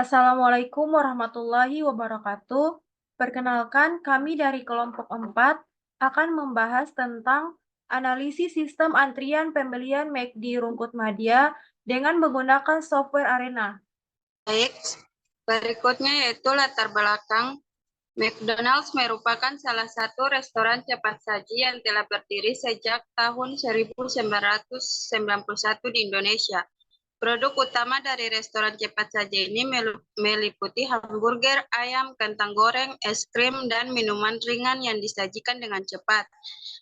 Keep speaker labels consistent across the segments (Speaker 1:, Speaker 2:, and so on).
Speaker 1: Assalamualaikum warahmatullahi wabarakatuh. Perkenalkan, kami dari kelompok 4 akan membahas tentang analisis sistem antrian pembelian McD Rungkut Madya dengan menggunakan software Arena.
Speaker 2: Baik, berikutnya yaitu latar belakang. McDonald's merupakan salah satu restoran cepat saji yang telah berdiri sejak tahun 1991 di Indonesia. Produk utama dari restoran cepat saji ini meliputi hamburger, ayam, kentang goreng, es krim, dan minuman ringan yang disajikan dengan cepat.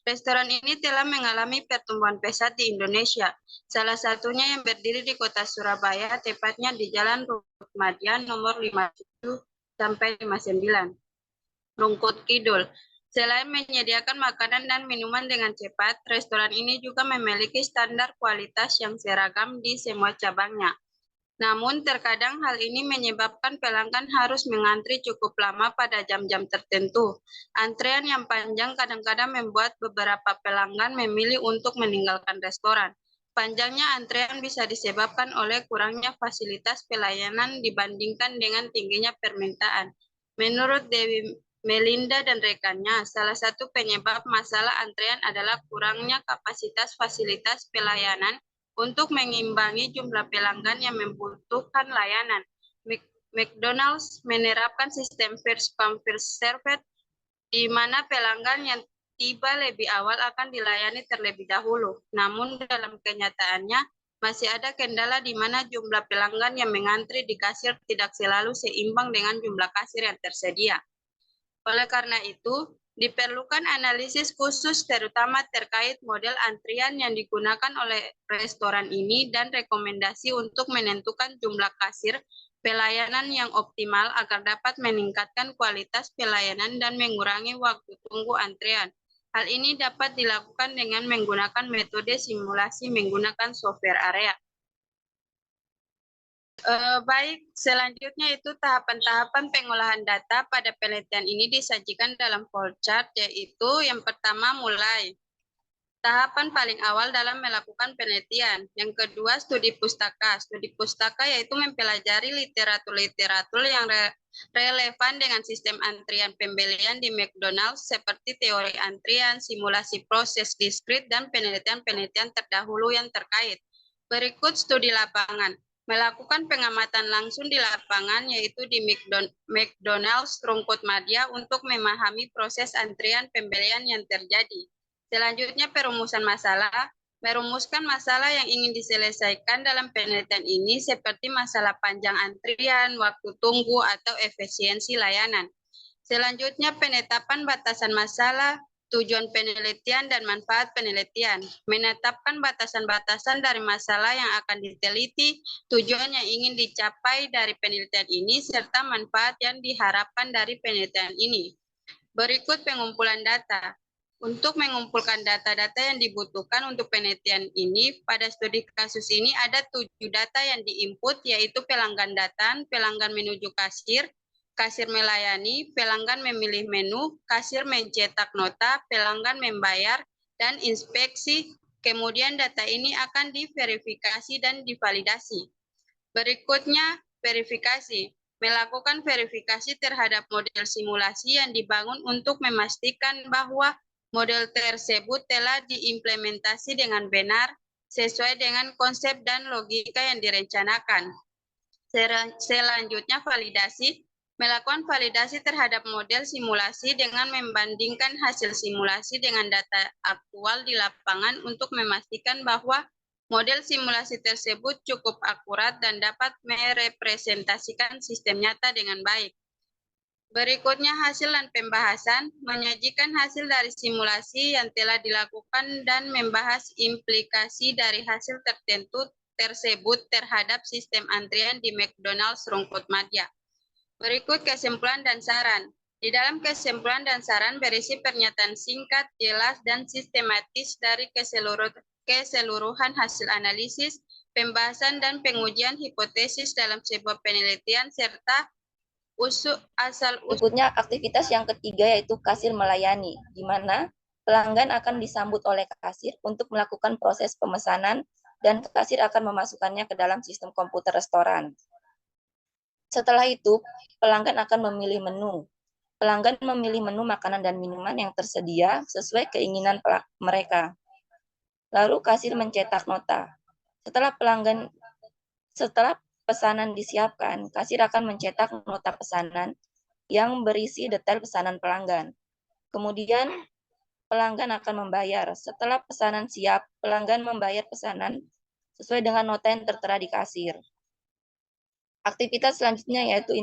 Speaker 2: Restoran ini telah mengalami pertumbuhan pesat di Indonesia. Salah satunya yang berdiri di kota Surabaya, tepatnya di Jalan Rungkut Madya nomor 57 sampai 59. Rungkut Kidul. Selain menyediakan makanan dan minuman dengan cepat, restoran ini juga memiliki standar kualitas yang seragam di semua cabangnya. Namun, terkadang hal ini menyebabkan pelanggan harus mengantri cukup lama pada jam-jam tertentu. Antrean yang panjang kadang-kadang membuat beberapa pelanggan memilih untuk meninggalkan restoran. Panjangnya antrean bisa disebabkan oleh kurangnya fasilitas pelayanan dibandingkan dengan tingginya permintaan. Menurut Dewi Melinda dan rekannya, salah satu penyebab masalah antrean adalah kurangnya kapasitas fasilitas pelayanan untuk mengimbangi jumlah pelanggan yang membutuhkan layanan. McDonald's menerapkan sistem first come first served, di mana pelanggan yang tiba lebih awal akan dilayani terlebih dahulu. Namun dalam kenyataannya, masih ada kendala di mana jumlah pelanggan yang mengantri di kasir tidak selalu seimbang dengan jumlah kasir yang tersedia. Oleh karena itu, diperlukan analisis khusus terutama terkait model antrian yang digunakan oleh restoran ini dan rekomendasi untuk menentukan jumlah kasir pelayanan yang optimal agar dapat meningkatkan kualitas pelayanan dan mengurangi waktu tunggu antrean. Hal ini dapat dilakukan dengan menggunakan metode simulasi menggunakan software area. Baik, selanjutnya itu tahapan-tahapan pengolahan data pada penelitian ini disajikan dalam flowchart, yaitu yang pertama mulai. Tahapan paling awal dalam melakukan penelitian. Yang kedua, studi pustaka. Studi pustaka yaitu mempelajari literatur-literatur yang relevan dengan sistem antrian pembelian di McDonald's seperti teori antrian, simulasi proses diskrit, dan penelitian-penelitian terdahulu yang terkait. Berikut studi lapangan. Melakukan pengamatan langsung di lapangan yaitu di McDonald's Rungkut Madya untuk memahami proses antrian pembelian yang terjadi. Selanjutnya perumusan masalah. Merumuskan masalah yang ingin diselesaikan dalam penelitian ini seperti masalah panjang antrian, waktu tunggu, atau efisiensi layanan. Selanjutnya penetapan batasan masalah, tujuan penelitian, dan manfaat penelitian. Menetapkan batasan-batasan dari masalah yang akan diteliti, tujuan yang ingin dicapai dari penelitian ini, serta manfaat yang diharapkan dari penelitian ini. Berikut pengumpulan data. Untuk mengumpulkan data-data yang dibutuhkan untuk penelitian ini, pada studi kasus ini ada 7 data yang diinput, yaitu pelanggan datang, pelanggan menuju kasir, kasir melayani, pelanggan memilih menu, kasir mencetak nota, pelanggan membayar, dan inspeksi. Kemudian data ini akan diverifikasi dan divalidasi. Berikutnya, verifikasi. Melakukan verifikasi terhadap model simulasi yang dibangun untuk memastikan bahwa model tersebut telah diimplementasi dengan benar sesuai dengan konsep dan logika yang direncanakan. Selanjutnya, validasi. Melakukan validasi terhadap model simulasi dengan membandingkan hasil simulasi dengan data aktual di lapangan untuk memastikan bahwa model simulasi tersebut cukup akurat dan dapat merepresentasikan sistem nyata dengan baik. Berikutnya hasil dan pembahasan, menyajikan hasil dari simulasi yang telah dilakukan dan membahas implikasi dari hasil tertentu tersebut terhadap sistem antrian di McDonald's Rungkut Madya. Berikut kesimpulan dan saran. Di dalam kesimpulan dan saran berisi pernyataan singkat, jelas, dan sistematis dari keseluruhan hasil analisis, pembahasan, dan pengujian hipotesis dalam sebuah penelitian, serta
Speaker 3: Berikutnya aktivitas yang ketiga yaitu kasir melayani, di mana pelanggan akan disambut oleh kasir untuk melakukan proses pemesanan dan kasir akan memasukkannya ke dalam sistem komputer restoran. Setelah itu, pelanggan akan memilih menu. Pelanggan memilih menu makanan dan minuman yang tersedia sesuai keinginan mereka. Lalu kasir mencetak nota. Setelah pesanan disiapkan, kasir akan mencetak nota pesanan yang berisi detail pesanan pelanggan. Kemudian pelanggan akan membayar. Setelah pesanan siap, pelanggan membayar pesanan sesuai dengan nota yang tertera di kasir. Aktivitas selanjutnya yaitu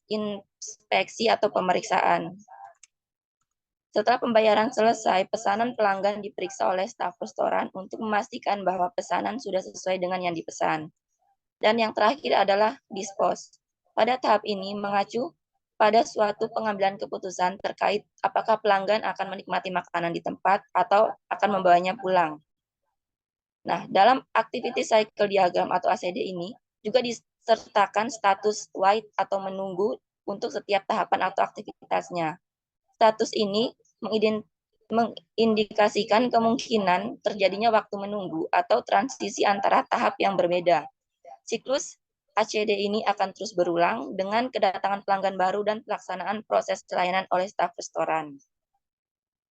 Speaker 3: inspeksi atau pemeriksaan. Setelah pembayaran selesai, pesanan pelanggan diperiksa oleh staf restoran untuk memastikan bahwa pesanan sudah sesuai dengan yang dipesan. Dan yang terakhir adalah dispose. Pada tahap ini mengacu pada suatu pengambilan keputusan terkait apakah pelanggan akan menikmati makanan di tempat atau akan membawanya pulang. Nah, dalam activity cycle diagram atau ACD ini juga disertakan status wait atau menunggu untuk setiap tahapan atau aktivitasnya. Status ini mengindikasikan kemungkinan terjadinya waktu menunggu atau transisi antara tahap yang berbeda. Siklus ACD ini akan terus berulang dengan kedatangan pelanggan baru dan pelaksanaan proses pelayanan oleh staf restoran.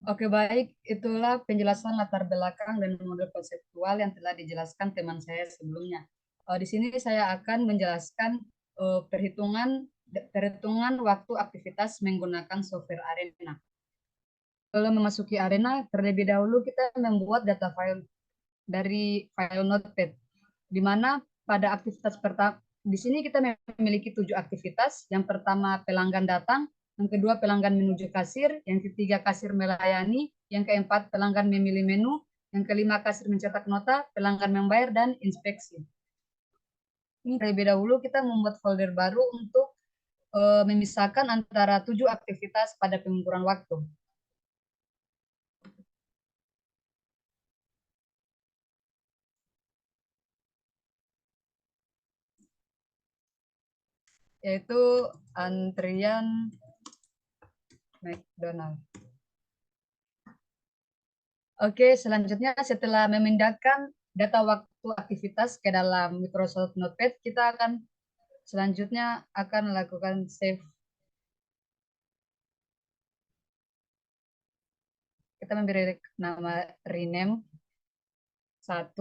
Speaker 4: Oke, baik. Itulah penjelasan latar belakang dan model konseptual yang telah dijelaskan teman saya sebelumnya. Di sini saya akan menjelaskan perhitungan waktu aktivitas menggunakan software Arena. Sebelum memasuki Arena, terlebih dahulu kita membuat data file dari file Notepad, di mana pada aktivitas pertama, di sini kita memiliki 7 aktivitas. Yang pertama, pelanggan datang. Yang kedua, pelanggan menuju kasir. Yang ketiga, kasir melayani. Yang keempat, pelanggan memilih menu. Yang kelima, kasir mencetak nota, pelanggan membayar, dan inspeksi. Ini terlebih dahulu kita membuat folder baru untuk memisahkan antara 7 aktivitas pada pengukuran waktu. Yaitu antrian McDonald. Oke, selanjutnya setelah memindahkan data waktu aktivitas ke dalam Microsoft Notepad, kita akan selanjutnya akan melakukan save. Kita memberi nama rename 1,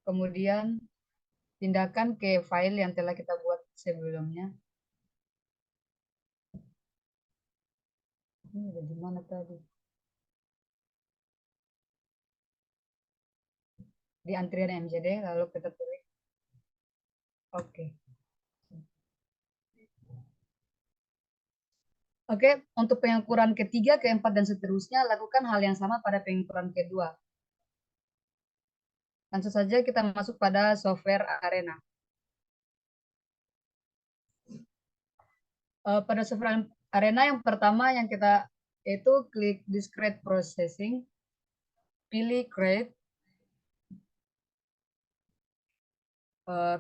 Speaker 4: kemudian pindahkan ke file yang telah kita buat sebelumnya. Ini ada di mana tadi? Di antrian MCD, lalu kita pilih oke. Oke, untuk pengukuran ketiga, keempat, dan seterusnya, lakukan hal yang sama pada pengukuran kedua. Langsung saja kita masuk pada software Arena. Pada software Arena yang pertama yang kita itu klik discrete processing, pilih create,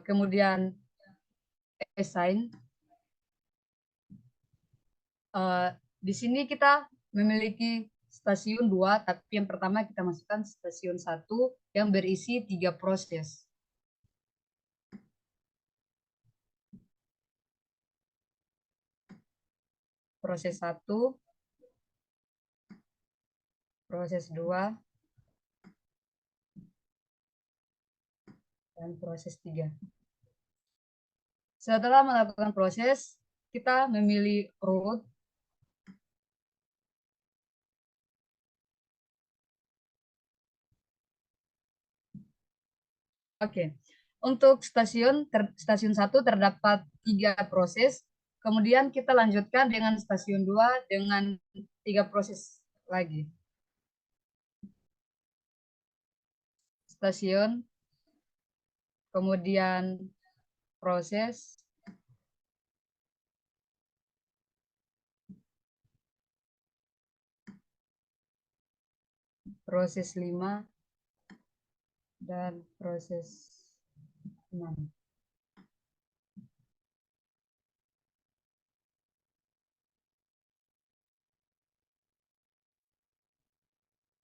Speaker 4: kemudian assign. Di sini kita memiliki stasiun 2, tapi yang pertama kita masukkan stasiun 1 yang berisi 3 proses. Proses 1, proses 2, dan proses 3. Setelah melakukan proses, kita memilih route. Oke, untuk stasiun 1 terdapat 3 proses. Kemudian kita lanjutkan dengan stasiun 2 dengan 3 proses lagi. Stasiun, kemudian proses, proses 5, dan proses 6.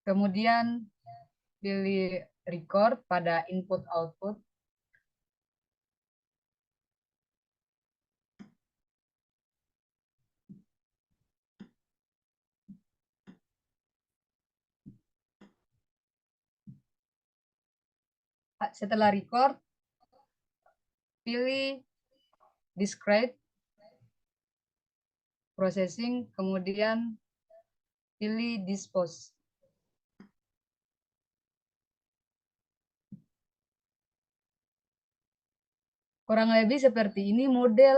Speaker 4: Kemudian pilih record pada input output. Setelah record, pilih discrete, processing, kemudian pilih dispose. Kurang lebih seperti ini model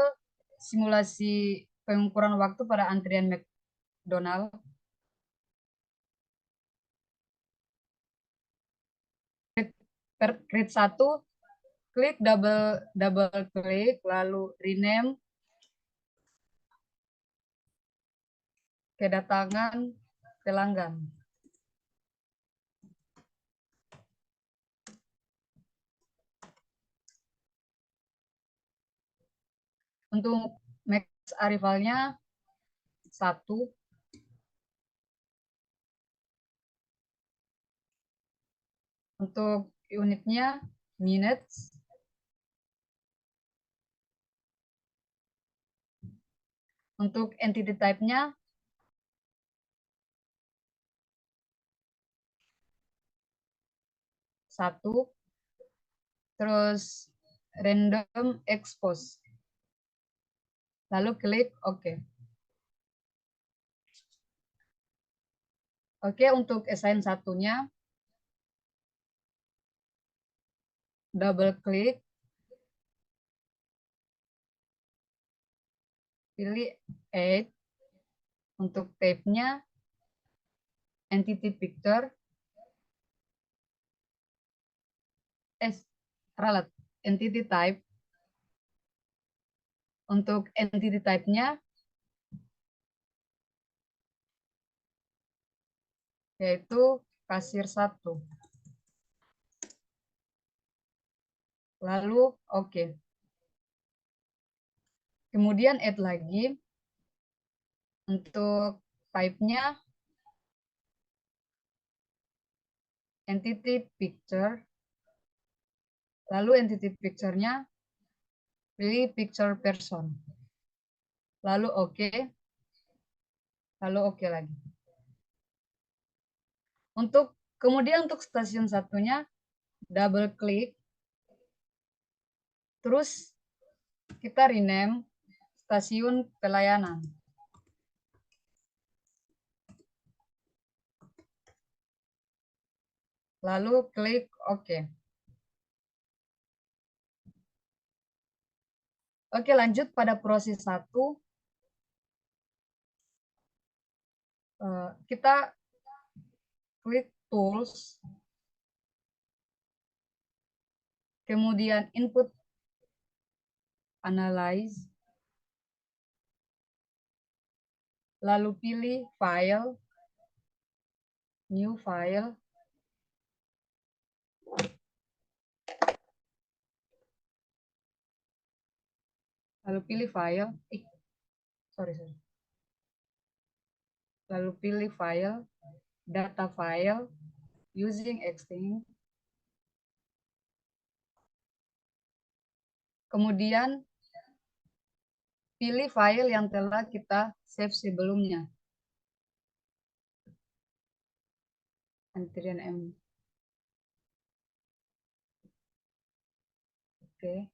Speaker 4: simulasi pengukuran waktu pada antrian McDonald. Create 1, klik double klik, lalu rename, kedatangan pelanggan. Untuk max arrivalnya 1. Untuk unitnya minutes. Untuk entity type-nya satu, terus random expose. Lalu klik OK. Oke, untuk assign satunya, double klik, pilih Add. Untuk type-nya, entity picture, ralat, entity type. Untuk entity type-nya, yaitu kasir 1. Lalu OK. Kemudian add lagi. Untuk type-nya, entity picture. Lalu entity picture-nya, pilih picture person. Lalu OK. Lalu OK lagi. Kemudian untuk stasiun satunya, double klik. Terus kita rename stasiun pelayanan. Lalu klik OK. Oke, lanjut pada proses 1. Kita klik Tools. Kemudian Input Analyze. Lalu pilih File. New File. Lalu pilih File. Sorry. Lalu pilih File. Data File. Using Extend. Kemudian pilih file yang telah kita save sebelumnya. Antrian M. Oke.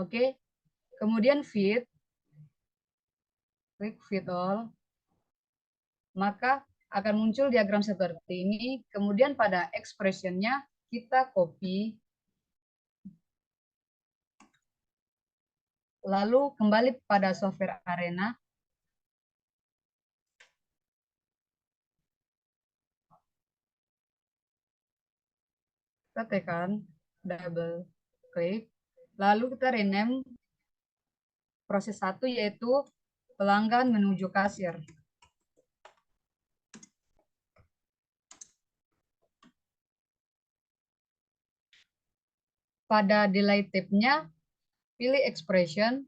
Speaker 4: Oke. Kemudian feed. Klik feed all. Maka akan muncul diagram seperti ini. Kemudian pada expression-nya kita copy. Lalu kembali pada software Arena. Kita tekan double klik. Lalu kita rename proses 1 yaitu pelanggan menuju kasir. Pada delay tab-nya, pilih expression.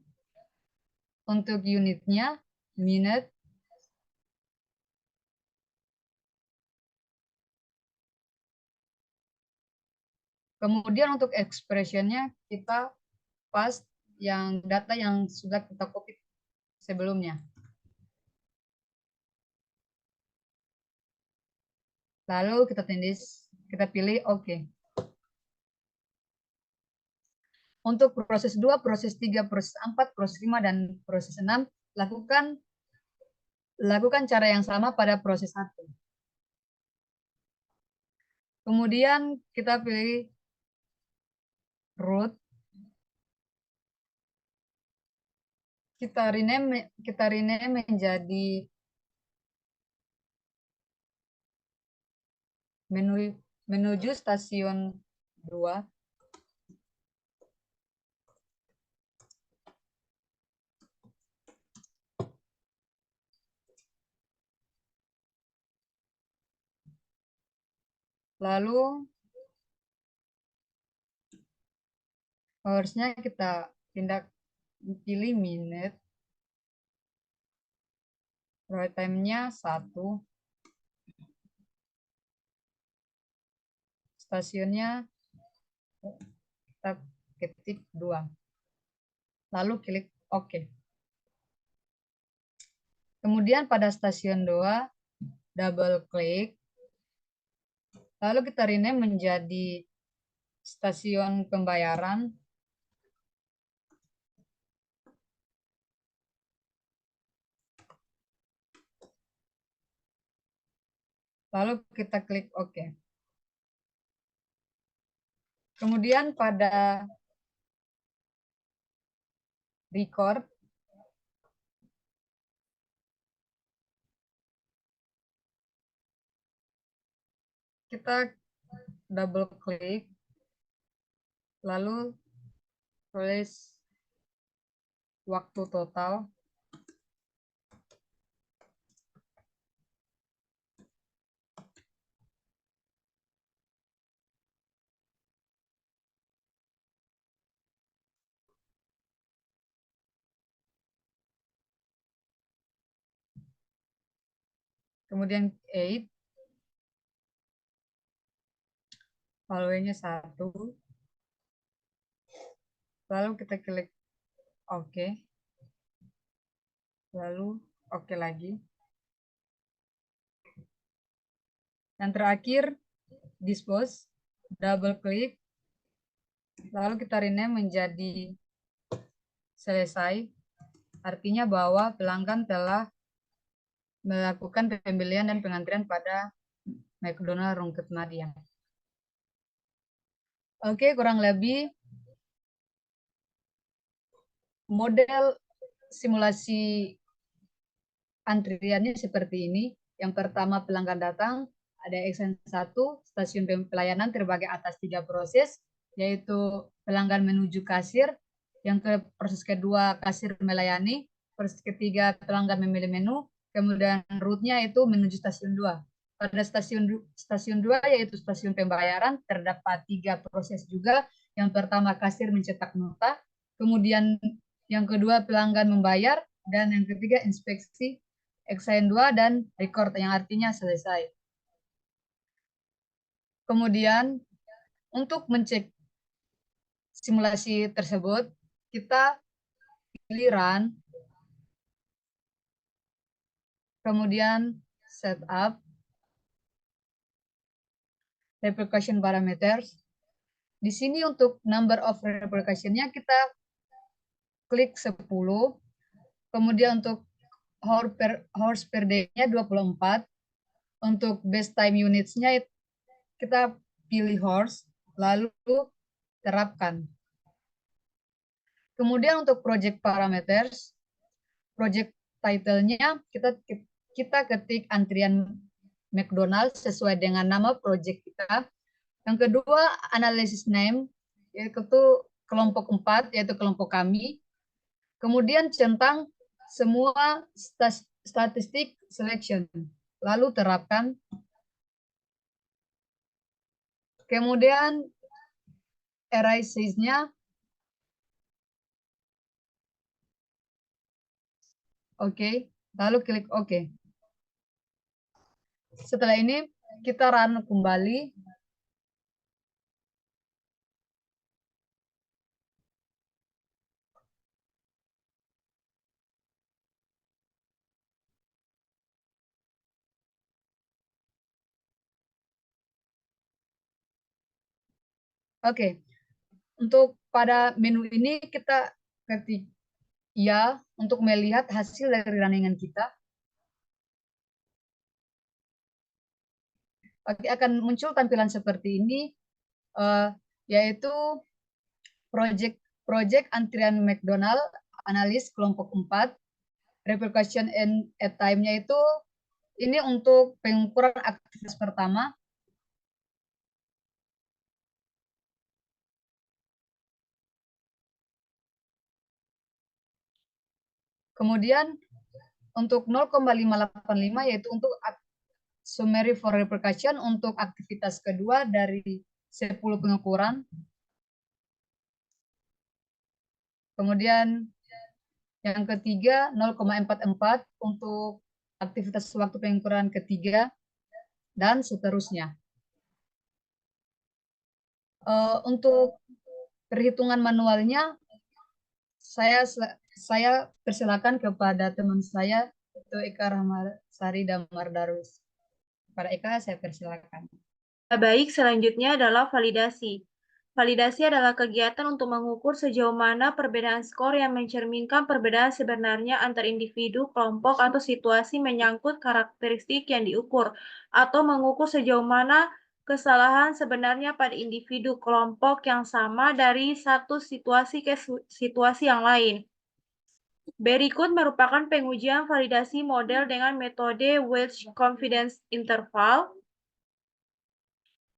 Speaker 4: Untuk unitnya, minute. Kemudian untuk expression-nya, kita paste data yang sudah kita copy sebelumnya. Lalu kita pilih oke. Untuk proses 2, proses 3, proses 4, proses 5, dan proses 6, lakukan cara yang sama pada proses 1. Kemudian kita pilih root. Kita rename menjadi menuju stasiun 2. Lalu harusnya kita pilih minute. Write time-nya 1. Stasiunnya kita ketik 2. Lalu klik OK. Kemudian pada stasiun 2, double klik. Lalu kita rename menjadi stasiun pembayaran. Lalu kita klik OK. Kemudian pada record, kita double klik, lalu tulis waktu total. Kemudian 8, value-nya 1. Lalu kita klik OK. Lalu OK lagi. Yang terakhir, dispose, double klik. Lalu kita rename menjadi selesai. Artinya bahwa pelanggan telah melakukan pembelian dan pengantrian pada McDonald Rungkut Madia. Oke, kurang lebih model simulasi antriannya seperti ini. Yang pertama pelanggan datang, ada action 1, stasiun pelayanan terbagi atas 3 proses, yaitu pelanggan menuju kasir, proses kedua kasir melayani, proses ketiga pelanggan memilih menu, kemudian route-nya itu menuju stasiun 2. Pada stasiun 2 yaitu stasiun pembayaran terdapat 3 proses juga. Yang pertama kasir mencetak nota, kemudian yang kedua pelanggan membayar, dan yang ketiga inspeksi Exain 2 dan record yang artinya selesai. Kemudian untuk mencek simulasi tersebut, kita pilih run, kemudian setup, replication parameters. Di sini untuk number of replication-nya kita klik 10, kemudian untuk horse per day-nya 24, untuk best time units-nya kita pilih horse, lalu terapkan. Kemudian untuk project parameters, project title-nya kita ketik antrian McDonald's sesuai dengan nama project kita. Yang kedua, analysis name, yaitu kelompok 4, yaitu kelompok kami. Kemudian centang semua statistik selection, lalu terapkan. Kemudian array size-nya oke, lalu klik OK. Setelah ini kita run kembali. Oke, untuk pada menu ini kita ketik ya untuk melihat hasil dari runningan kita. Oke, akan muncul tampilan seperti ini, yaitu project antrian McDonald, analis kelompok 4, repercussion and time-nya itu ini untuk pengukuran aktivitas pertama. Kemudian untuk 0,585 yaitu untuk summary for repercussion untuk aktivitas kedua dari 10 pengukuran. Kemudian yang ketiga 0,44 untuk aktivitas waktu pengukuran ketiga dan seterusnya. Untuk perhitungan manualnya saya persilakan kepada teman saya itu Eka Rahmasari Damar Darus. Pada Eka saya persilakan.
Speaker 1: Baik, selanjutnya adalah validasi. Validasi adalah kegiatan untuk mengukur sejauh mana perbedaan skor yang mencerminkan perbedaan sebenarnya antar individu, kelompok, atau situasi menyangkut karakteristik yang diukur, atau mengukur sejauh mana kesalahan sebenarnya pada individu, kelompok yang sama dari satu situasi ke situasi yang lain. Berikut merupakan pengujian validasi model dengan metode Wedge Confidence Interval.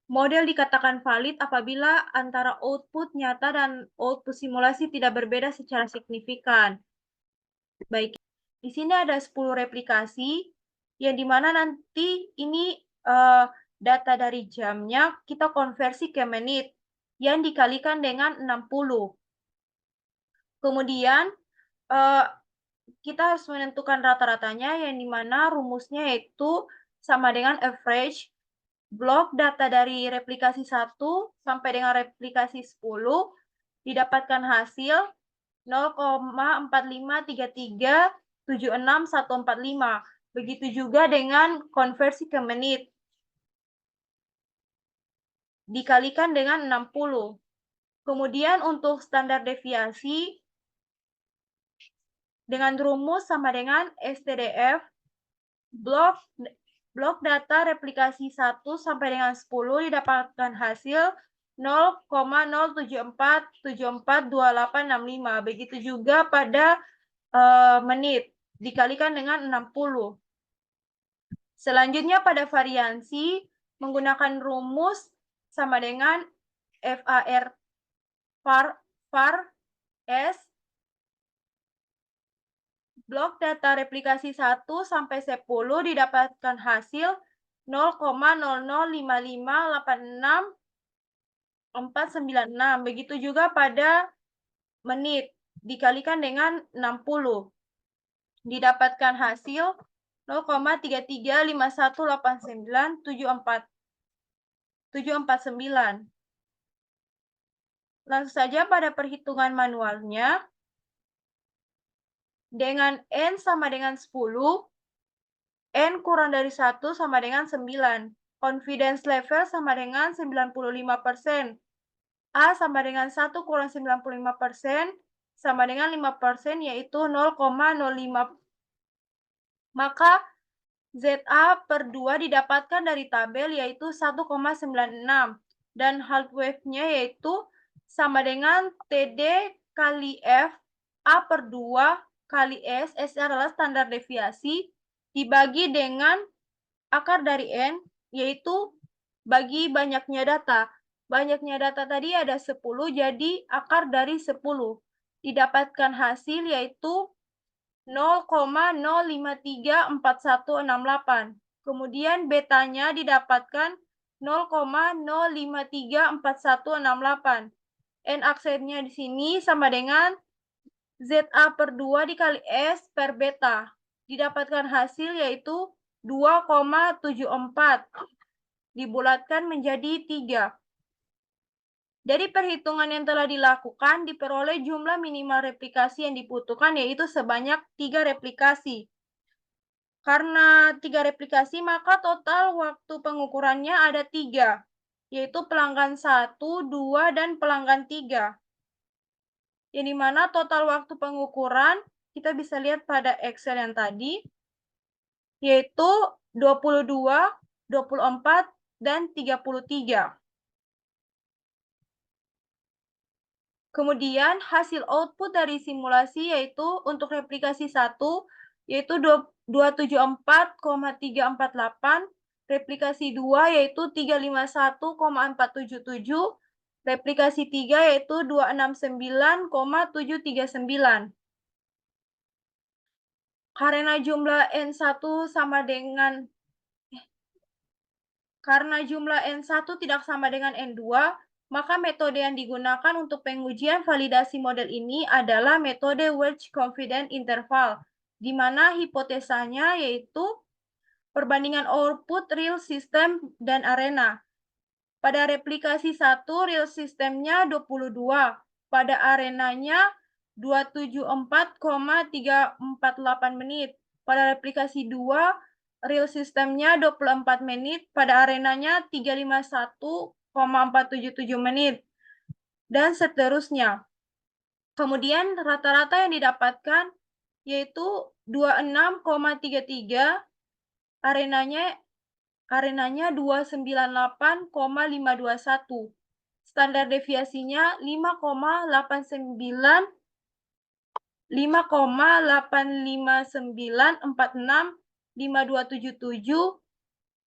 Speaker 1: Model dikatakan valid apabila antara output nyata dan output simulasi tidak berbeda secara signifikan. Baik, di sini ada 10 replikasi, yang dimana nanti ini data dari jamnya kita konversi ke menit, yang dikalikan dengan 60. Kemudian kita harus menentukan rata-ratanya, yang dimana rumusnya yaitu sama dengan average blok data dari replikasi 1 sampai dengan replikasi 10 didapatkan hasil 0,453376145. Begitu juga dengan konversi ke menit. Dikalikan dengan 60. Kemudian untuk standar deviasi dengan rumus sama dengan STDF blok data replikasi 1 sampai dengan 10 didapatkan hasil 0,074742865. Begitu juga pada menit dikalikan dengan 60. Selanjutnya pada variansi menggunakan rumus sama dengan var S blok data replikasi 1 sampai 10 didapatkan hasil 0,005586,496. Begitu juga pada menit dikalikan dengan 60. Didapatkan hasil 0,3351897449. Langsung saja pada perhitungan manualnya. Dengan N sama dengan 10, N kurang dari 1 sama dengan 9. Confidence level sama dengan 95%. A sama dengan 1 kurang 95% sama dengan 5%, yaitu 0,05. Maka ZA per 2 didapatkan dari tabel, yaitu 1,96. Dan half wave-nya yaitu sama dengan TD kali F A per 2 kali S adalah standar deviasi, dibagi dengan akar dari N, yaitu bagi banyaknya data. Banyaknya data tadi ada 10, jadi akar dari 10. Didapatkan hasil yaitu 0,0534168. Kemudian betanya didapatkan 0,0534168. N aksennya di sini sama dengan ZA per 2 dikali S per beta. Didapatkan hasil yaitu 2,74. Dibulatkan menjadi 3. Dari perhitungan yang telah dilakukan, diperoleh jumlah minimal replikasi yang dibutuhkan yaitu sebanyak 3 replikasi. Karena 3 replikasi, maka total waktu pengukurannya ada 3. yaitu pelanggan 1, 2, dan pelanggan 3. Yang dimana total waktu pengukuran kita bisa lihat pada Excel yang tadi, yaitu 22, 24, dan 33. Kemudian hasil output dari simulasi yaitu untuk replikasi 1 yaitu 274,348, replikasi 2 yaitu 351,477, replikasi 3 yaitu 269,739. Karena jumlah N1 sama dengan N1 tidak sama dengan N2, maka metode yang digunakan untuk pengujian validasi model ini adalah metode Wedge Confidence Interval, di mana hipotesanya yaitu perbandingan output real system dan arena. Pada replikasi 1, real systemnya 22, pada arenanya 274,348 menit. Pada replikasi 2, real systemnya 24 menit, pada arenanya 351,477 menit, dan seterusnya. Kemudian rata-rata yang didapatkan yaitu 26,33, arenanya 298,521. Standar deviasinya 5,85946,52777,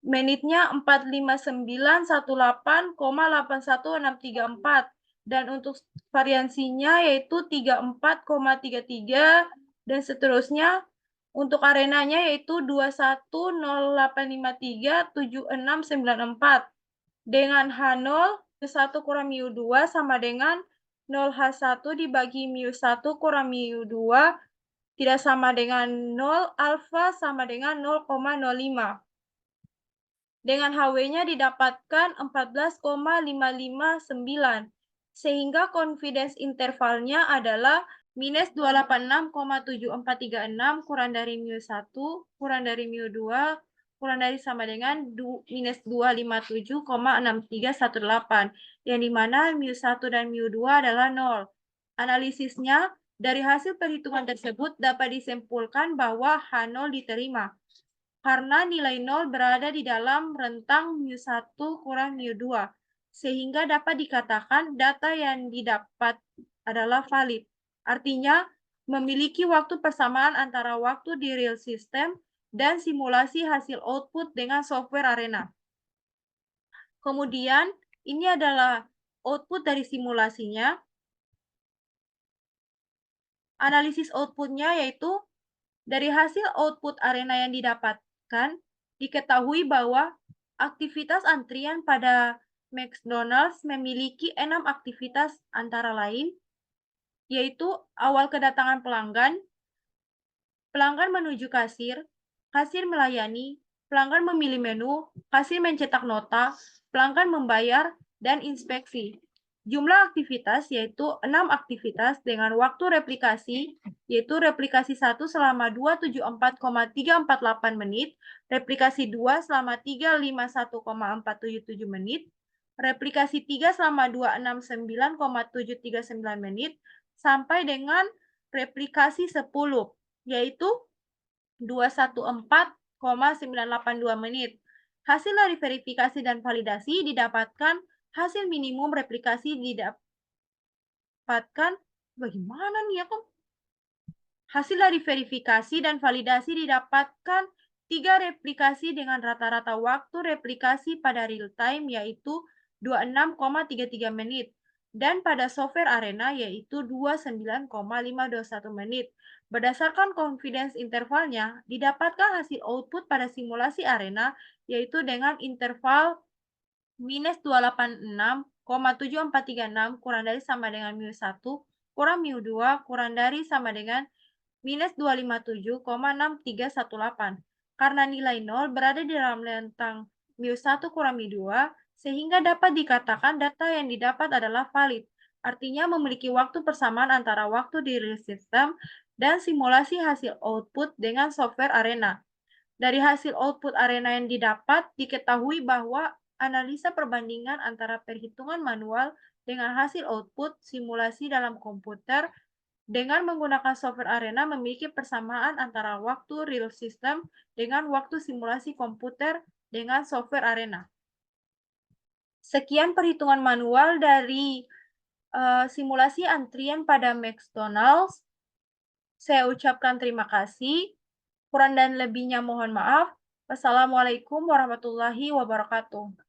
Speaker 1: menitnya 45918,81634, dan untuk variansinya yaitu 34,33 dan seterusnya. Untuk arenanya yaitu 2108537694 dengan H0 1 kurang mu2 sama dengan 0H1 dibagi mu1 kurang mu2 tidak sama dengan 0, alfa sama dengan 0,05. Dengan HW-nya didapatkan 14,559, sehingga confidence intervalnya adalah minus 286,7436 kurang dari mu1 kurang dari mu2 kurang dari sama dengan minus 257,6318, yang dimana mu1 dan mu2 adalah 0. Analisisnya, dari hasil perhitungan tersebut dapat disimpulkan bahwa H0 diterima karena nilai 0 berada di dalam rentang mu1 kurang mu2, sehingga dapat dikatakan data yang didapat adalah valid. Artinya, memiliki waktu persamaan antara waktu di real system dan simulasi hasil output dengan software arena. Kemudian, ini adalah output dari simulasinya. Analisis outputnya yaitu dari hasil output arena yang didapatkan, diketahui bahwa aktivitas antrian pada McDonald's memiliki 6 aktivitas antara lain, yaitu awal kedatangan pelanggan, pelanggan menuju kasir, kasir melayani, pelanggan memilih menu, kasir mencetak nota, pelanggan membayar, dan inspeksi. Jumlah aktivitas yaitu 6 aktivitas dengan waktu replikasi, yaitu replikasi 1 selama 274,348 menit, replikasi 2 selama 351,477 menit, replikasi 3 selama 269,739 menit, sampai dengan replikasi 10, yaitu 214,982 menit. Hasil dari verifikasi dan validasi didapatkan hasil minimum replikasi didapatkan bagaimana nih ya kan? Hasil dari verifikasi dan validasi didapatkan 3 replikasi dengan rata-rata waktu replikasi pada real time yaitu 26,33 menit dan pada software arena yaitu 29,521 menit. Berdasarkan confidence intervalnya, didapatkan hasil output pada simulasi arena yaitu dengan interval minus 286,7436 kurang dari sama dengan mu1 kurang mu2 kurang dari sama dengan minus 257,6318. Karena nilai 0 berada di dalam rentang mu1 kurang mu2, sehingga dapat dikatakan data yang didapat adalah valid. Artinya memiliki waktu persamaan antara waktu di real system dan simulasi hasil output dengan software arena. Dari hasil output arena yang didapat, diketahui bahwa analisa perbandingan antara perhitungan manual dengan hasil output simulasi dalam komputer dengan menggunakan software Arena memiliki persamaan antara waktu real system dengan waktu simulasi komputer dengan software Arena. Sekian perhitungan manual dari simulasi antrian pada McDonald's. Saya ucapkan terima kasih. Kurang dan lebihnya mohon maaf. Wassalamualaikum warahmatullahi wabarakatuh.